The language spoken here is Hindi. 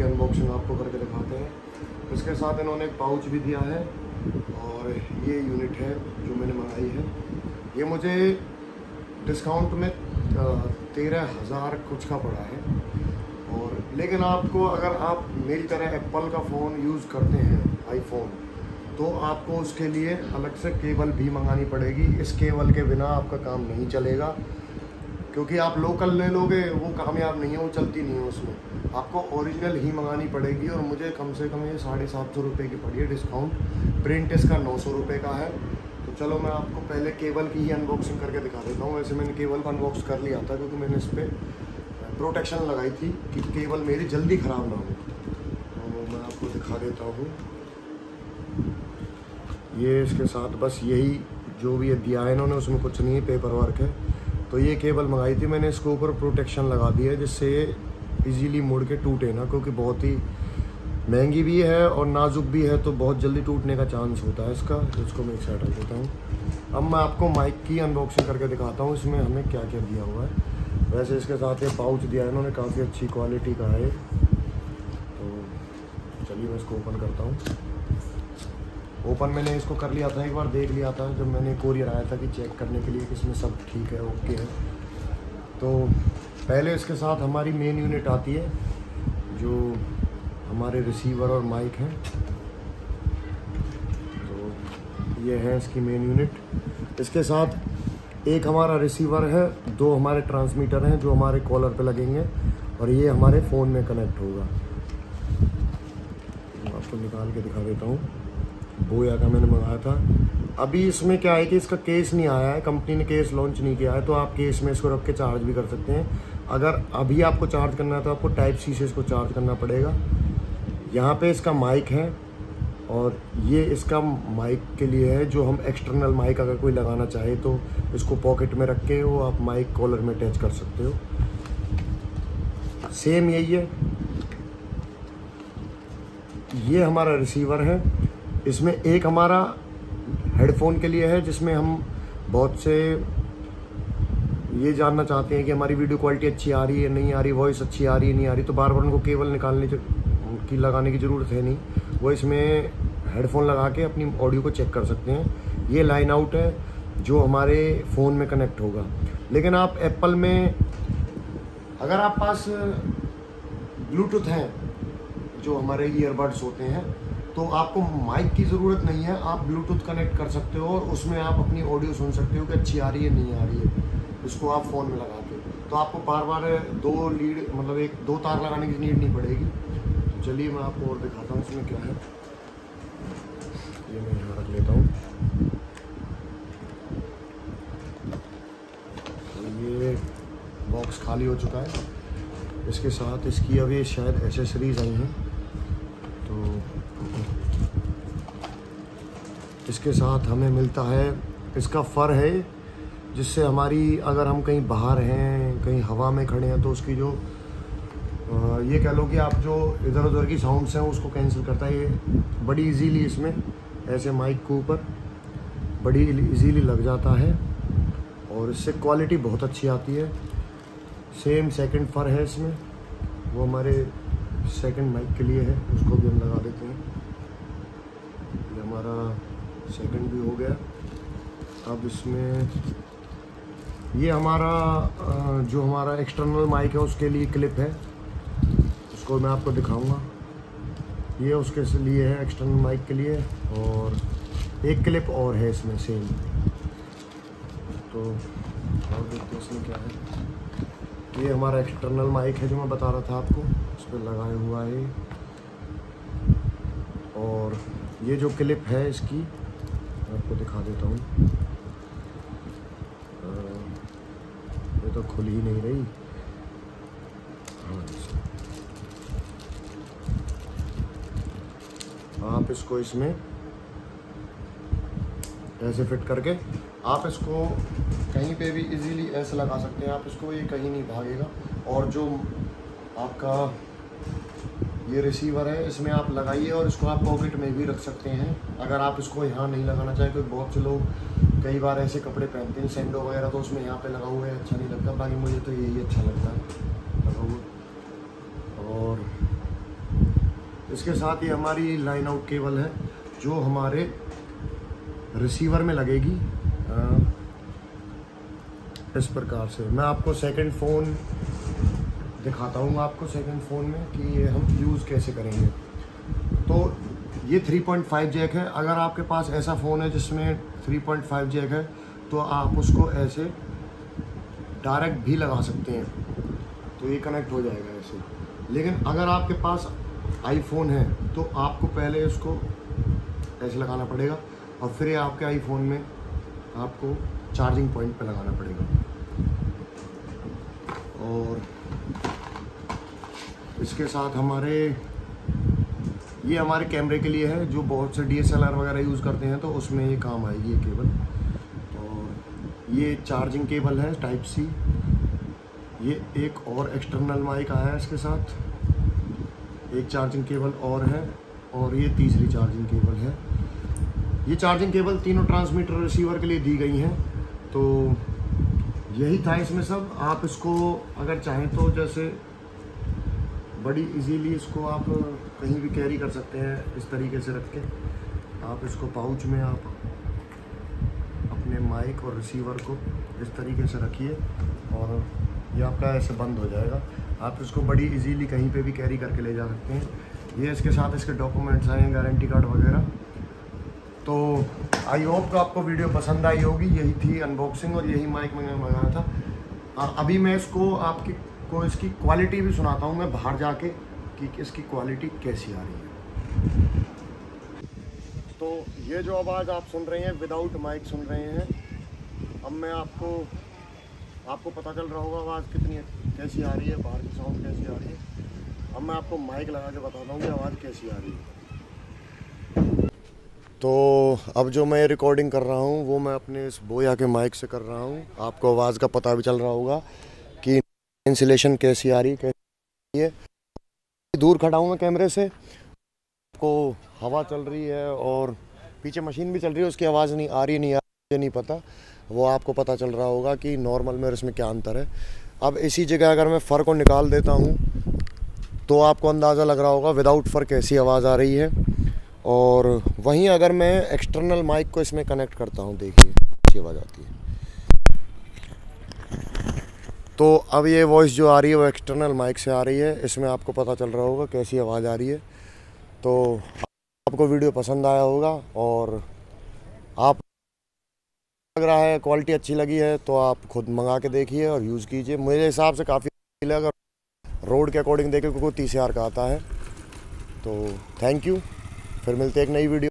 अनबॉक्सिंग आपको करके दिखाते हैं। इसके साथ इन्होंने एक पाउच भी दिया है और ये यूनिट है जो मैंने मंगाई है। ये मुझे डिस्काउंट में 13,000 कुछ का पड़ा है। और लेकिन आपको अगर आप मेरी तरह एप्पल का फ़ोन यूज़ करते हैं, आईफोन, तो आपको उसके लिए अलग से केबल भी मंगानी पड़ेगी। इस केबल के बिना आपका काम नहीं चलेगा, क्योंकि आप लोकल ले लोगे वो कामयाब नहीं है, वो चलती नहीं है, उसमें आपको ओरिजिनल ही मंगानी पड़ेगी। और मुझे कम से कम ये 750 रुपये की पड़ी है डिस्काउंट। प्रिंट इसका 900 रुपये का है। तो चलो मैं आपको पहले केबल की ही अनबॉक्सिंग करके दिखा देता हूँ। वैसे मैंने केबल को अनबॉक्स कर लिया था, क्योंकि मैंने इस पर प्रोटेक्शन लगाई थी कि केबल मेरी जल्दी ख़राब ना हो। तो मैं आपको दिखा देता हूँ। ये इसके साथ बस यही जो भी दिया है इन्होंने, उसमें कुछ नहीं है, पेपर वर्क है। तो ये केबल मंगाई थी मैंने, इसके ऊपर प्रोटेक्शन लगा दी है जिससे इजीली मुड़ के टूटे ना, क्योंकि बहुत ही महंगी भी है और नाजुक भी है, तो बहुत जल्दी टूटने का चांस होता है इसका। इसको मैं एक साइड रख देता हूँ। अब मैं आपको माइक की अनबॉक्सिंग करके दिखाता हूँ इसमें हमें क्या क्या दिया हुआ है। वैसे इसके साथ ये पाउच दिया है इन्होंने, काफ़ी अच्छी क्वालिटी का है। तो चलिए मैं इसको ओपन करता हूँ। ओपन मैंने इसको कर लिया था, एक बार देख लिया था जब मैंने कोरियर आया था कि चेक करने के लिए कि इसमें सब ठीक है, ओके है। तो पहले इसके साथ हमारी मेन यूनिट आती है जो हमारे रिसीवर और माइक हैं। तो ये है इसकी मेन यूनिट। इसके साथ एक हमारा रिसीवर है, 2 हमारे ट्रांसमीटर हैं जो हमारे कॉलर पे लगेंगे, और ये हमारे फ़ोन में कनेक्ट होगा। मैं आपको निकाल के दिखा देता हूँ। बोया का मैंने मंगाया था। अभी इसमें क्या है कि इसका केस नहीं आया है, कंपनी ने केस लॉन्च नहीं किया है, तो आप केस में इसको रख के चार्ज भी कर सकते हैं। अगर अभी आपको चार्ज करना है तो आपको टाइप सी से इसको चार्ज करना पड़ेगा। यहाँ पे इसका माइक है, और ये इसका माइक के लिए है जो हम एक्सटर्नल माइक अगर कोई लगाना चाहे तो इसको पॉकेट में रख के वो आप माइक कॉलर में अटैच कर सकते हो। सेम यही है। ये हमारा रिसीवर है। इसमें एक हमारा हेडफोन के लिए है जिसमें हम बहुत से ये जानना चाहते हैं कि हमारी वीडियो क्वालिटी अच्छी आ रही है नहीं आ रही, वॉइस अच्छी आ रही है नहीं आ रही, तो बार बार उनको केबल निकालने की लगाने की ज़रूरत है नहीं। वो इसमें हेडफोन लगा के अपनी ऑडियो को चेक कर सकते हैं। ये लाइन आउट है जो हमारे फ़ोन में कनेक्ट होगा। लेकिन आप एप्पल में अगर आप पास ब्लूटूथ हैं जो हमारे ईयरबड्स होते हैं, तो आपको माइक की ज़रूरत नहीं है। आप ब्लूटूथ कनेक्ट कर सकते हो और उसमें आप अपनी ऑडियो सुन सकते हो कि अच्छी आ रही है नहीं आ रही है, उसको आप फ़ोन में लगा के। तो आपको बार बार 2 तार लगाने की नीड नहीं पड़ेगी। तो चलिए मैं आपको और दिखाता हूँ इसमें क्या है। ये मैं यहाँ रख लेता हूँ। तो ये बॉक्स खाली हो चुका है। इसके साथ इसकी अभी शायद एसेसरीज आई हैं। तो इसके साथ हमें मिलता है इसका फ़र है, जिससे हमारी अगर हम कहीं बाहर हैं, कहीं हवा में खड़े हैं, तो उसकी जो ये कह लो कि आप जो इधर उधर की साउंड्स हैं उसको कैंसिल करता है। ये बड़ी इजीली इसमें ऐसे माइक के ऊपर बड़ी इजीली लग जाता है और इससे क्वालिटी बहुत अच्छी आती है। सेम सेकंड फ़र है इसमें, वो हमारे सेकंड माइक के लिए है, उसको भी हम लगा देते हैं। ये हमारा सेकंड भी हो गया। अब इसमें ये हमारा जो हमारा एक्सटर्नल माइक है उसके लिए क्लिप है, उसको मैं आपको दिखाऊंगा। ये उसके लिए है एक्सटर्नल माइक के लिए, और एक क्लिप और है इसमें सेम। तो और देखते हैं इसमें क्या है। ये हमारा एक्सटर्नल माइक है जो मैं बता रहा था आपको, उस पर लगाया हुआ है। और ये जो क्लिप है इसकी मैं आपको दिखा देता हूँ। ये तो खुल ही नहीं रही। हाँ, आप इसको इसमें ऐसे फिट करके आप इसको कहीं पे भी इजीली ऐसे लगा सकते हैं आप इसको, ये कहीं नहीं भागेगा। और जो आपका ये रिसीवर है इसमें आप लगाइए और इसको आप पॉकेट में भी रख सकते हैं अगर आप इसको यहाँ नहीं लगाना चाहें। तो बहुत से लोग कई बार ऐसे कपड़े पहनते हैं सैंडो वगैरह, तो उसमें यहाँ पे लगा हुआ है अच्छा नहीं लगता। बाकी मुझे तो यही अच्छा लगता है लगा हुआ। और इसके साथ ये हमारी लाइन आउट केबल है जो हमारे रिसीवर में लगेगी इस प्रकार से। मैं आपको सेकंड फ़ोन दिखाता हूँ आपको सेकंड फ़ोन में कि ये हम यूज़ कैसे करेंगे। तो ये 3.5 जैक है। अगर आपके पास ऐसा फ़ोन है जिसमें 3.5 जैक है तो आप उसको ऐसे डायरेक्ट भी लगा सकते हैं, तो ये कनेक्ट हो जाएगा ऐसे। लेकिन अगर आपके पास आईफोन है तो आपको पहले इसको ऐसे लगाना पड़ेगा और फिर ये आपके आईफोन में आपको चार्जिंग पॉइंट पे लगाना पड़ेगा। और इसके साथ ये हमारे कैमरे के लिए है, जो बहुत से DSLR वगैरह यूज़ करते हैं तो उसमें ये काम आएगी ये केबल। और ये चार्जिंग केबल है टाइप C। ये एक और एक्सटर्नल माइक आया है इसके साथ, एक चार्जिंग केबल और है, और ये तीसरी चार्जिंग केबल है। ये चार्जिंग केबल तीनों ट्रांसमीटर रिसीवर के लिए दी गई हैं। तो यही था इसमें सब। आप इसको अगर चाहें तो जैसे बड़ी इजीली इसको आप कहीं भी कैरी कर सकते हैं, इस तरीके से रख के आप इसको पाउच में आप अपने माइक और रिसीवर को इस तरीके से रखिए और ये आपका ऐसे बंद हो जाएगा। आप इसको बड़ी इजीली कहीं पे भी कैरी करके ले जा सकते हैं। ये इसके साथ इसके डॉक्यूमेंट्स आए हैं, गारंटी कार्ड वगैरह। तो आई होप कि आपको वीडियो पसंद आई होगी। यही थी अनबॉक्सिंग और यही माइक मैंने मंगाया था। अभी मैं इसको आपको इसकी क्वालिटी भी सुनाता हूँ मैं बाहर जाके कि इसकी क्वालिटी कैसी आ रही है। तो ये जो आवाज़ आप सुन रहे हैं विदाउट माइक सुन रहे हैं। अब मैं आपको पता चल रहा होगा आवाज़ कैसी आ रही है, बाहर की साउंड कैसी आ रही है। अब मैं आपको माइक लगा के बताता हूँ कि आवाज़ कैसी आ रही है। तो अब जो मैं रिकॉर्डिंग कर रहा हूँ वो मैं अपने इस बोया के माइक से कर रहा हूँ। आपको आवाज़ का पता भी चल रहा होगा कि इंसुलेशन कैसी आ रही है। दूर खड़ा हूँ मैं कैमरे से, आपको हवा चल रही है और पीछे मशीन भी चल रही है, उसकी आवाज़ नहीं आ रही मुझे नहीं पता, वो आपको पता चल रहा होगा कि नॉर्मल में और इसमें क्या अंतर है। अब इसी जगह अगर मैं फ़र को निकाल देता हूँ तो आपको अंदाज़ा लग रहा होगा विदाउट फ़र कैसी आवाज़ आ रही है। और वहीं अगर मैं एक्सटर्नल माइक को इसमें कनेक्ट करता हूँ, देखिए अच्छी आवाज़ आती है। तो अब ये वॉइस जो आ रही है वो एक्सटर्नल माइक से आ रही है, इसमें आपको पता चल रहा होगा कैसी आवाज़ आ रही है। तो आपको वीडियो पसंद आया होगा और आप लग रहा है क्वालिटी अच्छी लगी है तो आप खुद मंगा के देखिए और यूज़ कीजिए। मेरे हिसाब से काफ़ी अगर रोड के अकॉर्डिंग देखें, क्योंकि 30,000 का आता है। तो थैंक यू, फिर मिलते हैं एक नई वीडियो।